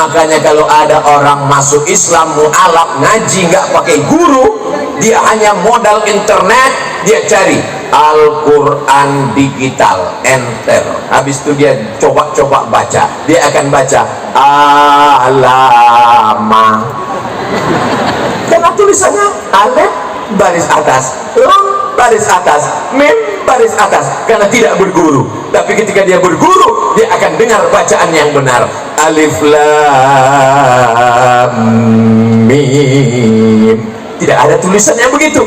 Makanya kalau ada orang masuk Islam mu'alaf ngaji nggak pakai guru, dia hanya modal internet, dia cari Al-Quran digital, enter, habis itu dia coba-coba baca, dia akan baca alama, karena tulisannya alif baris atas, lam baris atas, mim baris atas, karena tidak berguru. Tapi ketika dia berguru, dia akan dengar bacaan yang benar, alif lam mim. Tidak ada tulisannya begitu.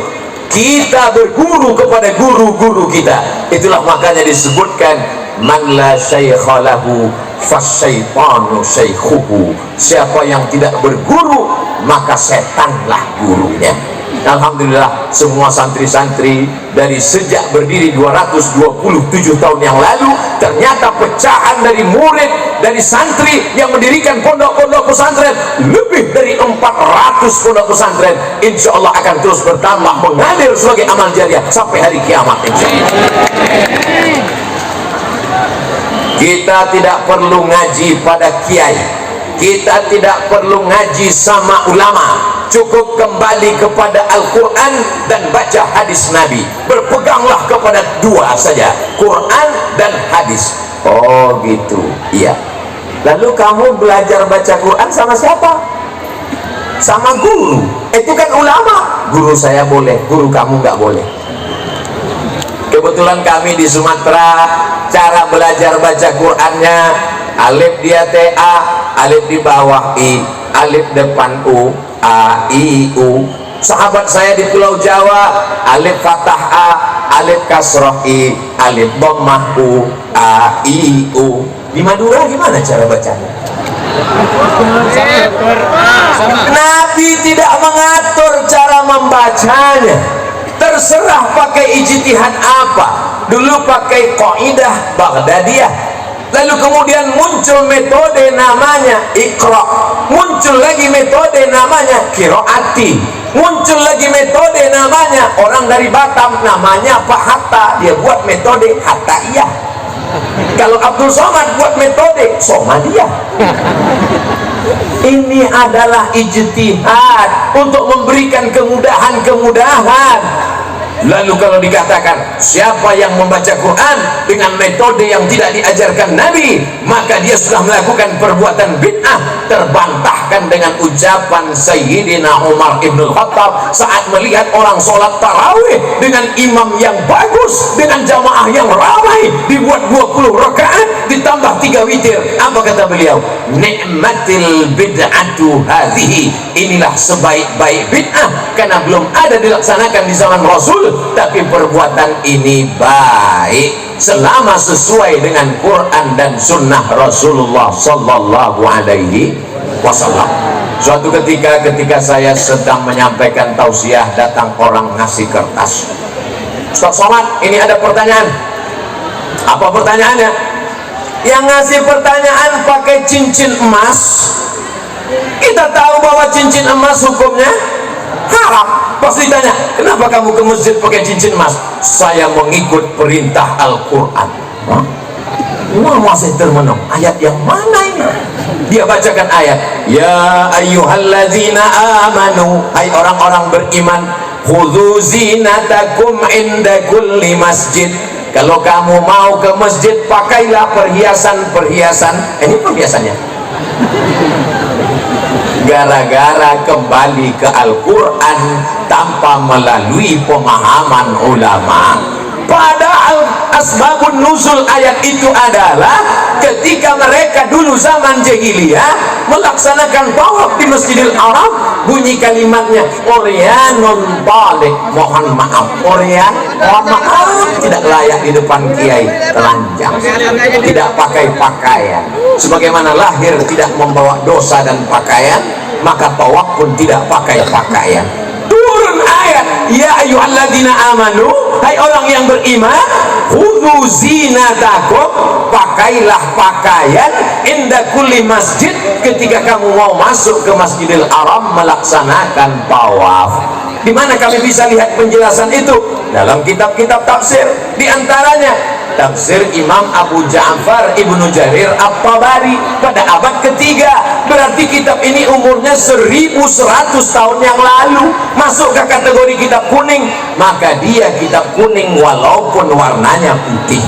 Kita berguru kepada guru-guru kita. Itulah makanya disebutkan man la syaikha lahu fasyaitanu syaikhuhu. Siapa yang tidak berguru, maka setanlah gurunya. Alhamdulillah, semua santri-santri dari sejak berdiri 227 tahun yang lalu, ternyata pecahan dari murid, dari santri yang mendirikan pondok-pondok pesantren, lebih dari 400 pondok pesantren, insya Allah akan terus bertambah, mengalir sebagai amal jariah sampai hari kiamat, insya Allah. Kita tidak perlu ngaji pada kiai, kita tidak perlu ngaji sama ulama, cukup kembali kepada Al-Quran dan baca hadis Nabi. Berpeganglah kepada dua saja, Quran dan hadis. Oh gitu, iya. Lalu kamu belajar baca Quran sama siapa? Sama guru. Itu kan ulama. Guru saya boleh, guru kamu nggak boleh. Kebetulan kami di Sumatera, cara belajar baca Qurannya, alif di atas A, alif di bawah I, alif depan U, A, I, U. Sahabat saya di Pulau Jawa, alif fathah A, alif kasroh I, alif dhammah U, A, I, U. Di Madura gimana cara bacanya? Nabi tidak mengatur cara membacanya. Terserah pakai ijtihad apa. Dulu pakai qaidah Baghdadiyah, lalu kemudian muncul metode namanya Iqra, muncul lagi metode namanya Qiraati, muncul lagi metode namanya orang dari Batam namanya Pak Hatta, dia buat metode Hattaiyah. Kalau Abdul Somad buat metode Somadiyah. Ini adalah ijtihad untuk memberikan kemudahan-kemudahan. Lalu kalau dikatakan siapa yang membaca Quran dengan metode yang tidak diajarkan Nabi, maka dia sudah melakukan perbuatan bid'ah. Terbantahkan dengan ucapan Sayyidina Umar ibn Khattab saat melihat orang sholat tarawih dengan imam yang bagus, dengan jamaah yang ramai, dibuat 20 rakaat ditambah 3 witir. Apa kata beliau? Ni'matil bid'atu hadhihi. Inilah sebaik-baik bid'ah, karena belum ada dilaksanakan di zaman Rasul, tapi perbuatan ini baik selama sesuai dengan Quran dan Sunnah Rasulullah Sallallahu Alaihi Wasallam. Suatu ketika saya sedang menyampaikan tausiah, datang orang ngasih kertas. Ustaz Somad, ini ada pertanyaan. Apa pertanyaannya? Yang ngasih pertanyaan pakai cincin emas. Kita tahu bahwa cincin emas hukumnya haram. Pas ditanya, kenapa kamu ke masjid pakai cincin emas? Saya mengikut perintah Al-Quran. Masih termenung, ayat yang mana ini? Dia bacakan ayat, ya ayyuhalladzina amanu, hai orang-orang beriman, khudhu zinatakum inda kulli masjid. Kalau kamu mau ke masjid, pakailah perhiasan-perhiasan. Ini perhiasannya. Gara-gara kembali ke Al-Quran tanpa melalui pemahaman ulama. Padahal asbabun nuzul ayat itu adalah ketika mereka dulu zaman jahiliyah melaksanakan tawaf di Masjidil Haram, bunyi kalimatnya Oryanun Talik, mohon maaf, Oryan, mohon maaf, tidak layak di depan kiai, telanjang, tidak pakai pakaian. Sebagaimana lahir tidak membawa dosa dan pakaian, maka tawaf pun tidak pakai pakaian. Turun ayat, ya ayyuhalladzina amanu, hai orang yang beriman, khudhu zinatakum, pakailah pakaian inda kulli masjid, ketika kamu mau masuk ke Masjidil Haram melaksanakan tawaf. Di mana kami bisa lihat penjelasan itu? Dalam kitab-kitab tafsir. Di antaranya tafsir Imam Abu Ja'far Ibnu Jarir At-Tabari pada abad ketiga. Berarti kitab ini umurnya 1100 tahun yang lalu, masuk ke kategori kitab kuning. Maka dia kitab kuning walaupun warnanya putih.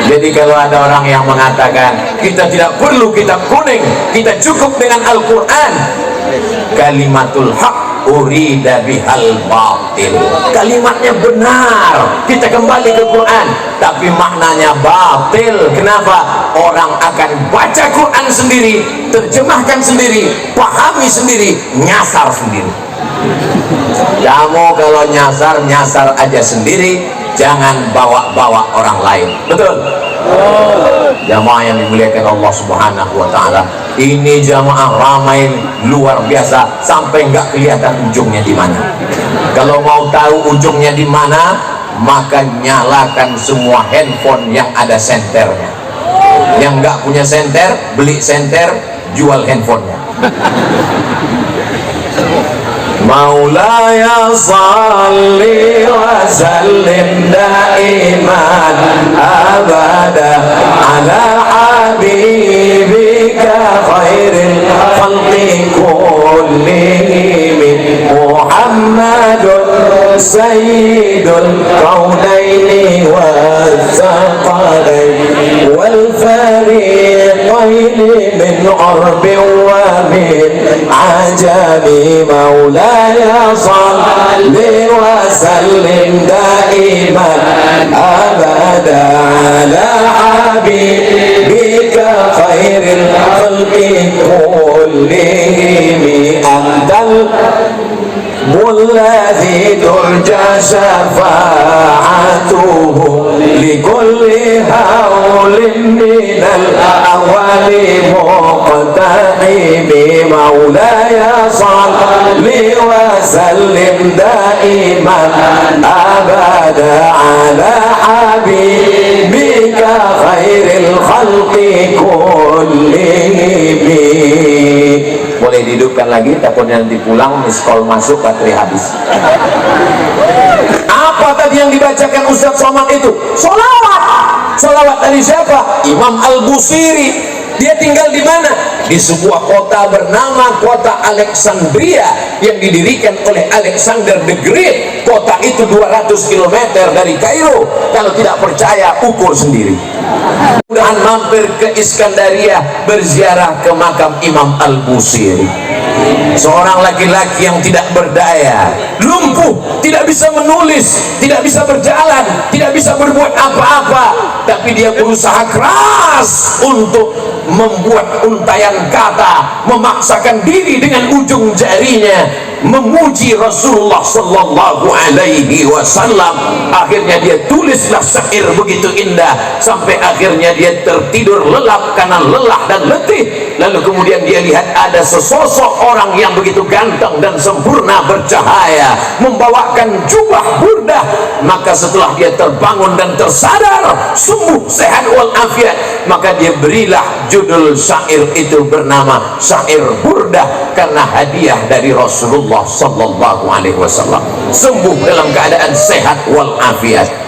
Jadi kalau ada orang yang mengatakan kita tidak perlu kitab kuning, kita cukup dengan Al-Quran, kalimatul haq urida bihal batil, kalimatnya benar, kita kembali ke Quran, tapi maknanya batil. Kenapa? Orang akan baca Quran sendiri, terjemahkan sendiri, pahami sendiri, nyasar sendiri. Kamu kalau nyasar aja sendiri, jangan bawa-bawa orang lain. Betul? Jamaah yang dimuliakan Allah Subhanahu wa ta'ala, ini jamaah ramai luar biasa sampai nggak kelihatan ujungnya di mana. Kalau mau tahu ujungnya di mana, maka nyalakan semua handphone yang ada senternya. Yang nggak punya senter, beli senter, jual handphonenya. Maulaya salli wa sallim daiman abada ala habibika khairil khalqi kullihim Muhammadun sayyidul kaunaini wazzaqalaini wal fariqaini min arbin wa min ajami maulaya salli wa sallim daiman abada ala habibika khairil khalqi kullihim antal الذي ترجى شفاعته لكل هول من الأهوال مقتحم مولاي صل وسلم دائما أبدا على حبيبك خير الخلق كلهم. Boleh dihidupkan lagi, takutnya nanti pulang miskol masuk, baterai habis. Apa tadi yang dibacakan Ustaz Somad itu? Solawat. Solawat dari siapa? Imam Al-Busiri. Dia tinggal di mana? Di sebuah kota bernama kota Alexandria yang didirikan oleh Alexander the Great. Kota itu 200 km dari Kairo. Kalau tidak percaya, ukur sendiri. Mudah-mudahan mampir ke Iskandaria, berziarah ke makam Imam Al-Busiri. Seorang laki-laki yang tidak berdaya, lumpuh, tidak bisa menulis, tidak bisa berjalan, tidak bisa berbuat apa-apa, tapi dia berusaha keras untuk membuat untayan kata, memaksakan diri dengan ujung jarinya memuji Rasulullah sallallahu alaihi wasallam. Akhirnya dia tulislah syair begitu indah sampai akhirnya dia tertidur lelap karena lelah dan letih. Lalu kemudian dia lihat ada sesosok orang yang begitu ganteng dan sempurna bercahaya membawakan jubah burdah. Maka setelah dia terbangun dan tersadar, sembuh sehat walafiat, maka dia berilah judul syair itu bernama syair burdah, karena hadiah dari Rasulullah sallallahu alaihi wasallam, sembuh dalam keadaan sehat walafiat.